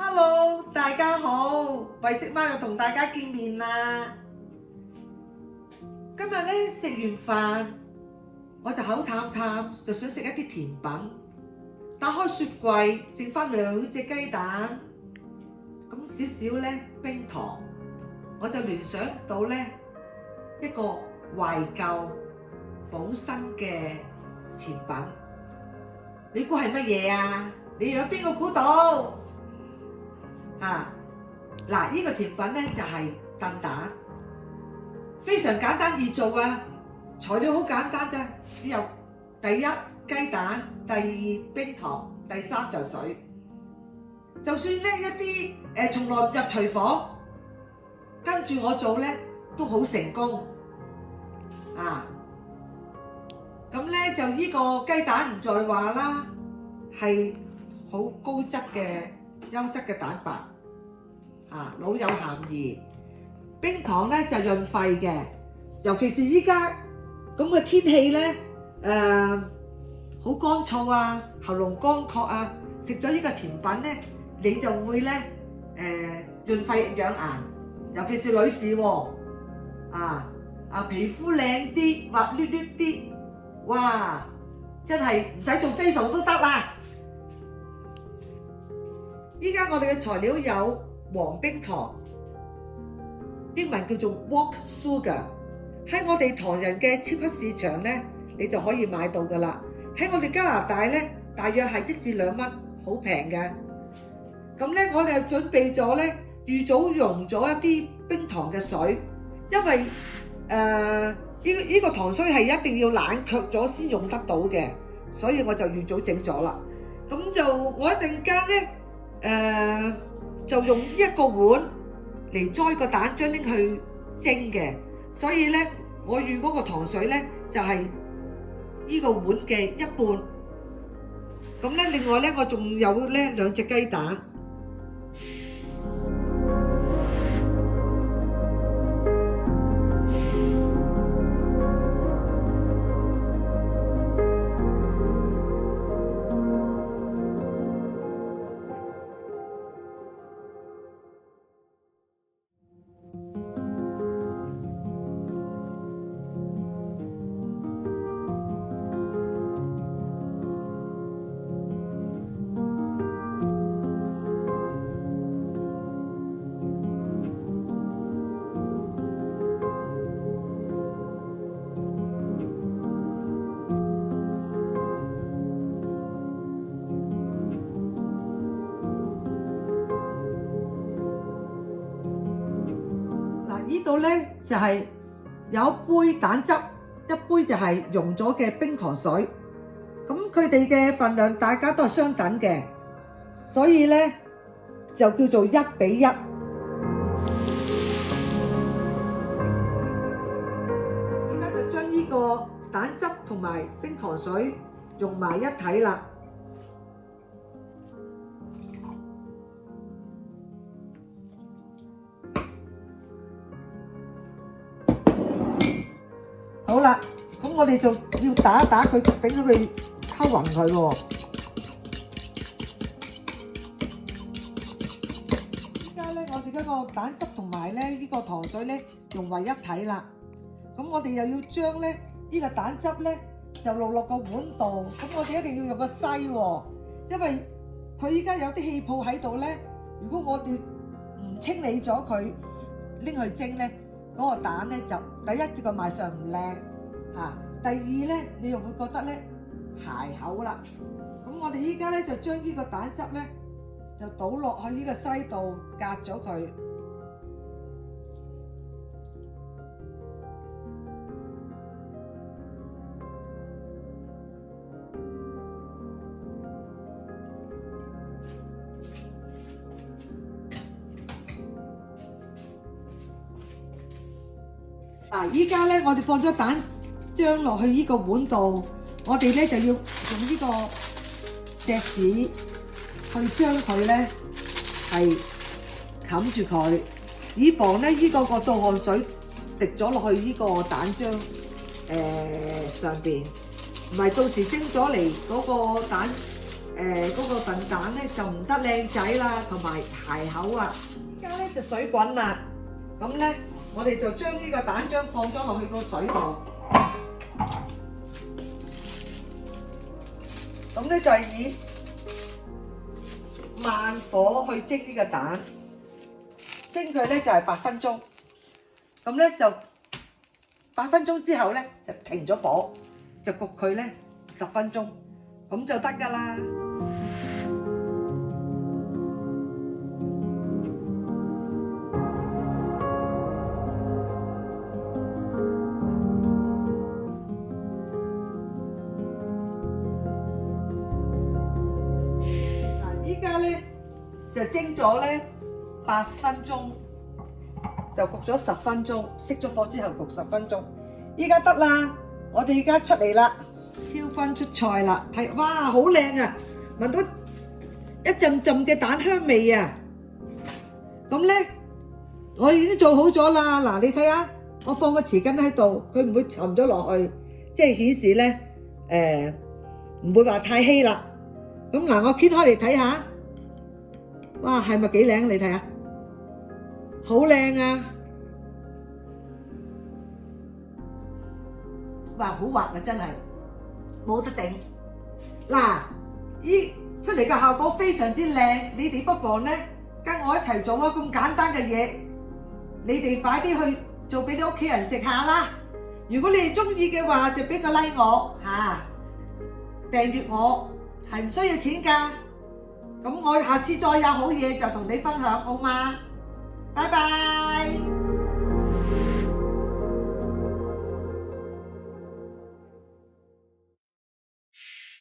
Hello，大家好，為食貓又同大家見面啦。今日咧食完飯，我就口淡淡，就想食一啲甜品。打開雪櫃，剩翻2隻雞蛋，咁少少咧冰糖，我就聯想到咧一個懷舊補身嘅甜品。你估係乜嘢啊？你有邊個估到？嗱，呢個甜品咧就係燉蛋，非常簡單易做啊！材料好簡單啫，只有第一雞蛋，第二冰糖，第三就水。就算咧一啲從來唔入廚房，跟住我做咧都好成功啊！咁咧就呢個雞蛋唔再話啦，係好高質嘅優質嘅蛋白。老有鹹宜，冰糖咧就潤肺嘅，尤其是依家咁嘅天氣咧，好乾燥啊，喉嚨乾渴啊，食咗呢個甜品咧，你就會咧潤肺養顏，尤其是女士喎，皮膚靚啲，滑捋捋啲，哇，真係唔使做 facial 都得啦！依家我哋嘅材料有黃冰糖，英文叫做 rock sugar， 喺我哋唐人嘅超級市場咧，你就可以買到噶啦。喺我哋加拿大咧，大約係1至2蚊，好平嘅。咁咧，我哋就準備咗咧，預早溶咗一啲冰糖嘅水，因為呢個糖水係一定要冷卻咗先用得到嘅，所以我就預早整咗啦。咁就我一陣間咧，就用呢一個碗嚟裝個蛋漿拎去蒸嘅，所以咧我預嗰個糖水咧就係呢個碗嘅一半。咁咧另外咧我仲有咧2隻雞蛋。呢度咧就係有一杯蛋汁，一杯就係溶咗嘅冰糖水。咁佢哋嘅份量大家都係相等嘅，所以咧就叫做1比1。而家就將呢個蛋汁同埋冰糖水溶埋一體啦。好啦，咁我哋就要打一打佢，俾佢溝勻佢喎。依家咧，我哋嗰個蛋汁同埋咧呢個糖水咧融為一體啦。咁我哋又要將咧呢個蛋汁咧就落個碗度。咁我哋一定要用個篩喎，因為佢依家有啲氣泡喺度咧。如果我哋唔清理咗佢，拎去蒸咧，嗰個蛋咧就第一個賣相唔靚嚇，第二咧你又會覺得咧鞋口啦。咁我哋依家咧就將呢個蛋汁咧就倒落去呢個篩度，隔咗佢。依家咧，我哋放咗蛋漿落去呢個碗度，我哋咧就要用呢個錫紙去將佢咧係冚住佢，以防咧呢個倒汗水滴咗落去呢個蛋漿上邊，唔係到時蒸咗嚟嗰個蛋嗰個燉蛋咧就唔得靚仔啦，同埋鞋口啊。而家咧就水滾啦，咁咧我哋就將呢個蛋漿放咗落去個水度，咁咧就係以慢火去蒸呢個蛋，蒸佢咧就係8分鐘，咁咧就8分鐘之後咧就停咗火，就焗佢咧10分鐘，咁就得㗎啦。依家咧就蒸咗咧8分鐘，就焗咗10分鐘，熄咗火之後焗10分鐘。依家得啦，我哋而家出嚟啦，燒君出菜啦，睇哇好靚啊，聞到一陣陣嘅蛋香味啊！咁咧我已經做好咗啦，嗱你睇下，我放個匙羹喺度，佢唔會沉咗落去，即係顯示咧唔會話太稀啦。咁嗱，我掀開嚟睇下，哇，係咪幾靚？你睇下，好靚啊！哇，好滑啊，真係冇得頂。嗱，依出嚟嘅效果非常之靚，你哋不妨咧跟我一齊做啊！咁簡單嘅嘢，你哋快啲去做俾你屋企人食下啦。如果你哋中意嘅話，就俾個 like 我嚇，訂閱我。係唔需要錢㗎，咁我下次再有好嘢就同你分享好嗎？拜拜。